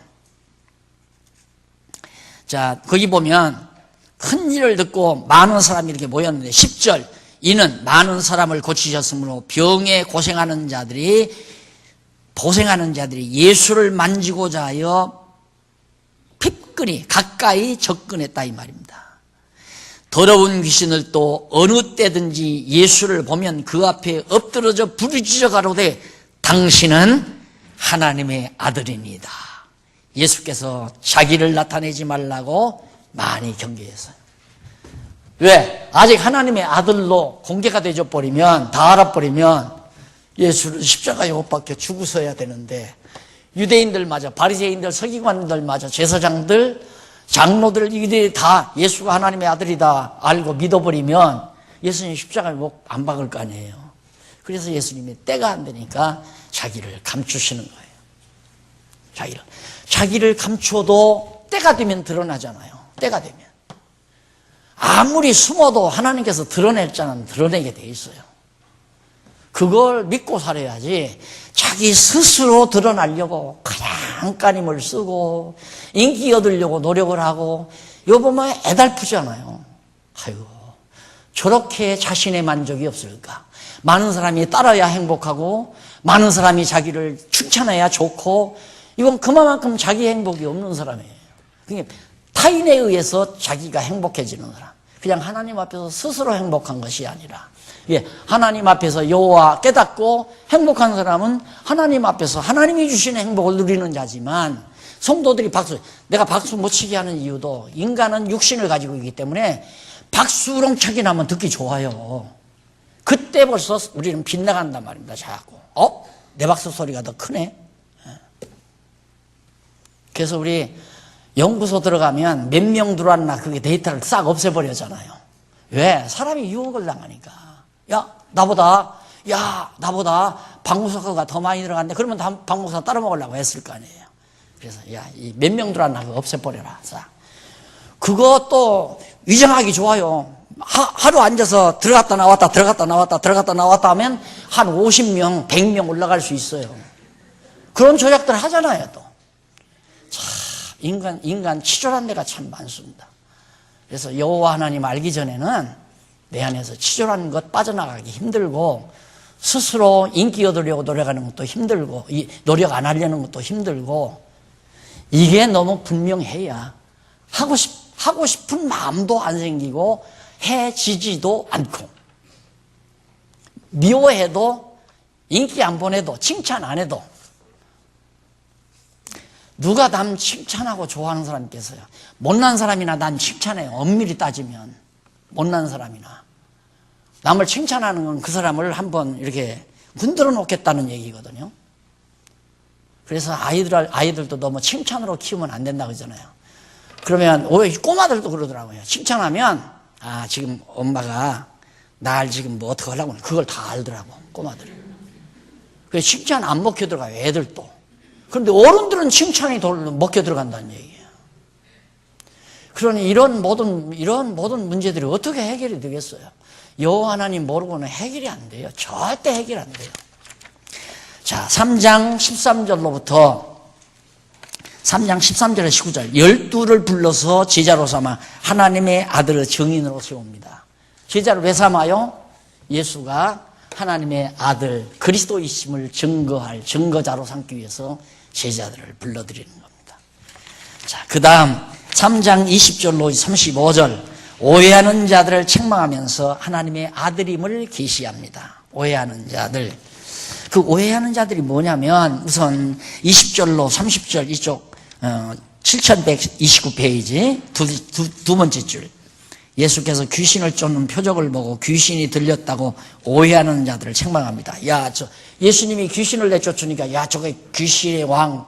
자, 거기 보면 큰 일을 듣고 많은 사람이 이렇게 모였는데 10절 이는 많은 사람을 고치셨으므로 병에 고생하는 자들이 예수를 만지고자 하여 핍근히 가까이 접근했다 이 말입니다. 더러운 귀신을 또 어느 때든지 예수를 보면 그 앞에 엎드러져 부르짖어 가로되 당신은 하나님의 아들입니다. 예수께서 자기를 나타내지 말라고 많이 경계했어요. 왜? 아직 하나님의 아들로 공개가 되어 버리면 다 알아버리면 예수를 십자가에 못 박혀 죽으셔야 되는데 유대인들마저, 바리새인들, 서기관들마저, 제사장들, 장로들, 이들이 다 예수가 하나님의 아들이다 알고 믿어버리면 예수님 십자가에 목 안 박을 거 아니에요. 그래서 예수님이 때가 안 되니까 자기를 감추시는 거예요. 자기를 감추어도 때가 되면 드러나잖아요. 때가 되면. 아무리 숨어도 하나님께서 드러냈잖아요. 드러내게 돼 있어요. 그걸 믿고 살아야지 자기 스스로 드러나려고 깐깐힘을 쓰고 인기 얻으려고 노력을 하고 이거 보면 애달프잖아요. 아이고, 저렇게 자신의 만족이 없을까? 많은 사람이 따라야 행복하고 많은 사람이 자기를 칭찬해야 좋고 이건 그만큼 자기 행복이 없는 사람이에요. 그러니까 타인에 의해서 자기가 행복해지는 사람. 그냥 하나님 앞에서 스스로 행복한 것이 아니라 하나님 앞에서 여호와 깨닫고 행복한 사람은 하나님 앞에서 하나님이 주시는 행복을 누리는 자지만 성도들이 내가 박수 못 치게 하는 이유도 인간은 육신을 가지고 있기 때문에 박수렁차기 나면 듣기 좋아요. 그때 벌써 우리는 빗나간단 말입니다. 자꾸 내 박수 소리가 더 크네. 그래서 우리 연구소 들어가면 몇 명 들어왔나 그게 데이터를 싹 없애버리잖아요. 왜? 사람이 유혹을 당하니까. 나보다 박 목사가 더 많이 들어갔네. 그러면 박 목사 따라 먹으려고 했을 거 아니에요. 그래서 이 몇 명 들어왔나 그거 없애버려라. 싹. 그것도 위장하기 좋아요. 하루 앉아서 들어갔다 나왔다 하면 한 50명, 100명 올라갈 수 있어요. 그런 조작들 하잖아요, 또. 인간 치졸한 데가 참 많습니다. 그래서 여호와 하나님 알기 전에는 내 안에서 치졸한 것 빠져나가기 힘들고 스스로 인기 얻으려고 노력하는 것도 힘들고 노력 안 하려는 것도 힘들고 이게 너무 분명해야 하고 싶은 마음도 안 생기고 해지지도 않고 미워해도 인기 안 보내도 칭찬 안 해도 누가 남 칭찬하고 좋아하는 사람이 있겠어요? 못난 사람이나 난 칭찬해요. 엄밀히 따지면 못난 사람이나 남을 칭찬하는 건 그 사람을 한번 이렇게 흔들어 놓겠다는 얘기거든요. 그래서 아이들도 너무 칭찬으로 키우면 안 된다 그러잖아요. 그러면 오히려 꼬마들도 그러더라고요. 칭찬하면 지금 엄마가 날 지금 뭐 어떻게 하려고 그걸 다 알더라고 꼬마들. 그래서 칭찬 안 먹혀 들어가요. 애들도. 그런데 어른들은 칭찬이 먹혀 들어간다는 얘기예요. 그러니 이런 모든 문제들이 어떻게 해결이 되겠어요? 여호와 하나님 모르고는 해결이 안 돼요. 절대 해결 안 돼요. 자, 3장 13절로부터 3장 13절에 19절 12를 불러서 제자로 삼아 하나님의 아들의 증인으로 세웁니다. 제자를 왜 삼아요? 예수가 하나님의 아들 그리스도이심을 증거할 증거자로 삼기 위해서 제자들을 불러들이는 겁니다. 자, 그 다음 3장 20절로 35절 오해하는 자들을 책망하면서 하나님의 아들임을 계시합니다. 오해하는 자들. 그 오해하는 자들이 뭐냐면 우선 20절로 30절 이쪽 7129페이지 두 번째 줄 예수께서 귀신을 쫓는 표적을 보고 귀신이 들렸다고 오해하는 자들을 책망합니다. 예수님이 귀신을 내쫓으니까 저게 귀신의 왕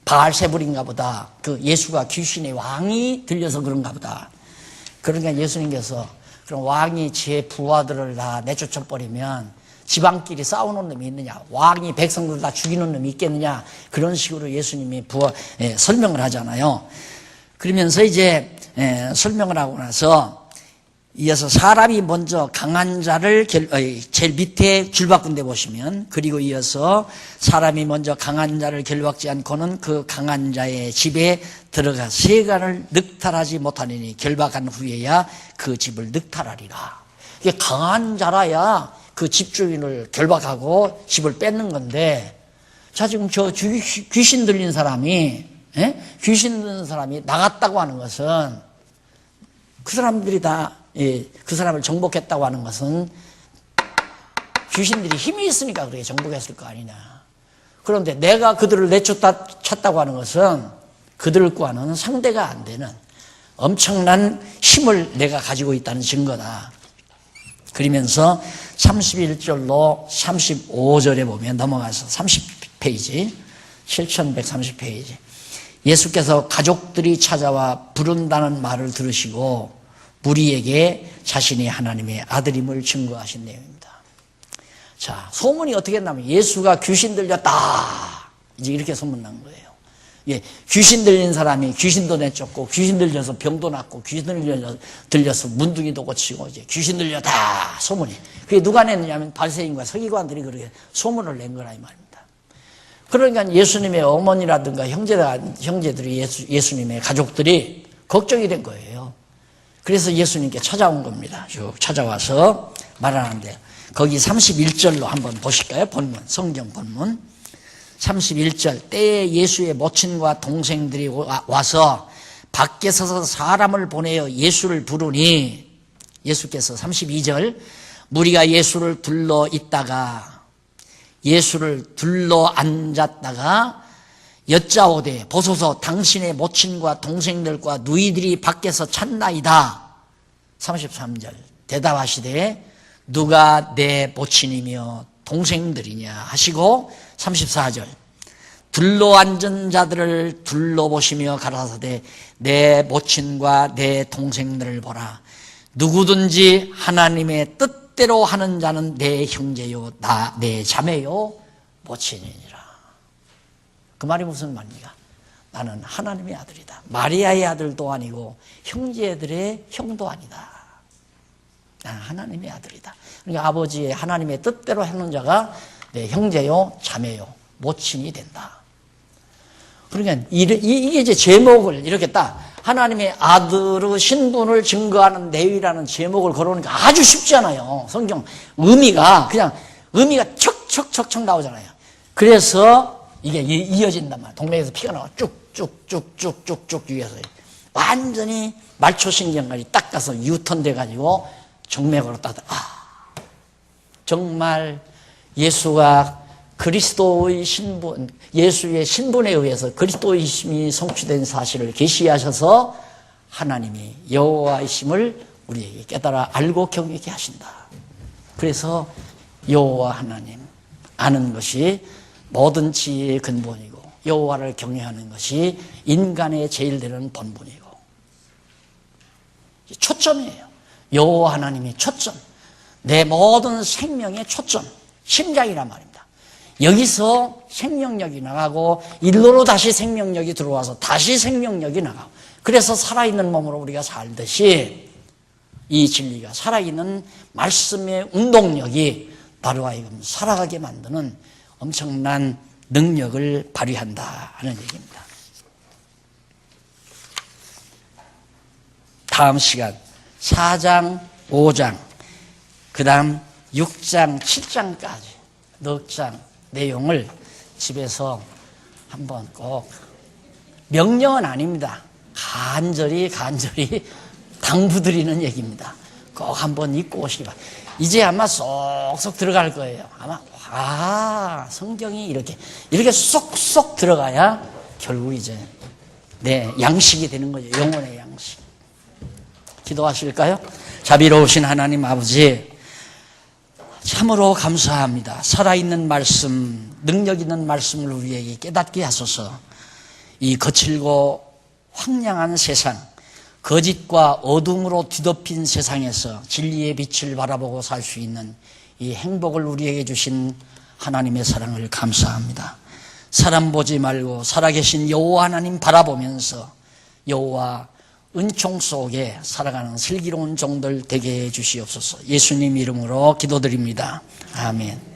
바알세불인가 보다. 그 예수가 귀신의 왕이 들려서 그런가 보다. 그러니까 예수님께서 그럼 왕이 제 부하들을 다 내쫓아버리면 지방끼리 싸우는 놈이 있느냐? 왕이 백성들 다 죽이는 놈이 있겠느냐? 그런 식으로 예수님이 설명을 하잖아요. 그러면서 이제 설명을 하고 나서 이어서 사람이 먼저 강한 자를 제일 밑에 줄바꾼 데 보시면 그리고 이어서 사람이 먼저 강한 자를 결박지 않고는 그 강한 자의 집에 들어가 세간을 늑탈하지 못하느니 결박한 후에야 그 집을 늑탈하리라. 이게 강한 자라야 그 집주인을 결박하고 집을 뺏는 건데 자 지금 저 귀신 들린 사람이 귀신 들린 사람이 나갔다고 하는 것은 그 사람들이 다 그 사람을 정복했다고 하는 것은 귀신들이 힘이 있으니까 그렇게 정복했을 거 아니냐. 그런데 내가 그들을 내쫓았다고 하는 것은 그들과는 상대가 안 되는 엄청난 힘을 내가 가지고 있다는 증거다. 그러면서 31절로 35절에 보면 넘어가서 30페이지 7130페이지. 예수께서 가족들이 찾아와 부른다는 말을 들으시고 무리에게 자신이 하나님의 아들임을 증거하신 내용입니다. 자, 소문이 어떻게 했냐면 예수가 귀신 들렸다. 이제 이렇게 소문난 거예요. 예, 귀신 들린 사람이 귀신도 내쫓고 귀신 들려서 병도 낫고 귀신 들려서 문둥이도 고치고 이제 귀신 들렸다 소문이. 그게 누가 냈느냐면 바리새인과 서기관들이 그렇게 소문을 낸 거라 이 말입니다. 그러니까 예수님의 어머니라든가 형제들이 예수님의 가족들이 걱정이 된 거예요. 그래서 예수님께 찾아온 겁니다. 쭉 찾아와서 말하는데 거기 31절로 한번 보실까요? 본문, 성경 본문 31절. 때에 예수의 모친과 동생들이 와서 밖에 서서 사람을 보내어 예수를 부르니 예수께서 32절 무리가 예수를 둘러 앉았다가 여짜오되 보소서 당신의 모친과 동생들과 누이들이 밖에서 찾나이다. 33절 대답하시되 누가 내 모친이며 동생들이냐 하시고 34절 둘러앉은 자들을 둘러보시며 가라사대 내 모친과 내 동생들을 보라. 누구든지 하나님의 뜻대로 하는 자는 내 형제요 내 자매요 모친이니라. 그 말이 무슨 말입니까? 나는 하나님의 아들이다. 마리아의 아들도 아니고 형제들의 형도 아니다. 나는 하나님의 아들이다. 그러니까 아버지의 하나님의 뜻대로 하는 자가 내 형제요 자매요 모친이 된다. 그러니까 이게 이제 제목을 이렇게 딱 하나님의 아들의 신분을 증거하는 내용이라는 제목을 걸어놓으니까 아주 쉽지 않아요. 성경 의미가 척척척척 나오잖아요. 그래서 이게 이어진단 말이에요. 동맥에서 피가 나와 쭉쭉쭉쭉쭉쭉 위에서 완전히 말초신경까지 딱 가서 유턴돼 가지고 정맥으로 따다. 정말 예수가 그리스도의 신분, 예수의 신분에 의해서 그리스도의 힘이 성취된 사실을 계시하셔서 하나님이 여호와이심을 우리에게 깨달아 알고 경외케 하신다. 그래서 여호와 하나님 아는 것이 모든 지혜의 근본이고 여호와를 경외하는 것이 인간의 제일 되는 본분이고 초점이에요. 여호와 하나님이 초점, 내 모든 생명의 초점, 심장이란 말입니다. 여기서 생명력이 나가고 일로로 다시 생명력이 들어와서 다시 생명력이 나가고 그래서 살아있는 몸으로 우리가 살듯이 이 진리가 살아있는 말씀의 운동력이 나로 하여금 살아가게 만드는 엄청난 능력을 발휘한다 하는 얘기입니다. 다음 시간 4장, 5장, 그 다음 6장, 7장까지 넉 장 내용을 집에서 한번 꼭 명령은 아닙니다. 간절히 당부드리는 얘기입니다. 꼭 한번 읽고 오시기 바랍니다. 이제 아마 쏙쏙 들어갈 거예요. 아마 성경이 이렇게 쏙쏙 들어가야 결국 이제 양식이 되는 거죠. 영혼의 양식. 기도하실까요? 자비로우신 하나님 아버지, 참으로 감사합니다. 살아있는 말씀, 능력 있는 말씀을 우리에게 깨닫게 하소서. 이 거칠고 황량한 세상, 거짓과 어둠으로 뒤덮인 세상에서 진리의 빛을 바라보고 살 수 있는 이 행복을 우리에게 주신 하나님의 사랑을 감사합니다. 사람 보지 말고 살아계신 여호와 하나님 바라보면서 여호와 은총 속에 살아가는 슬기로운 종들 되게 해 주시옵소서. 예수님 이름으로 기도드립니다. 아멘.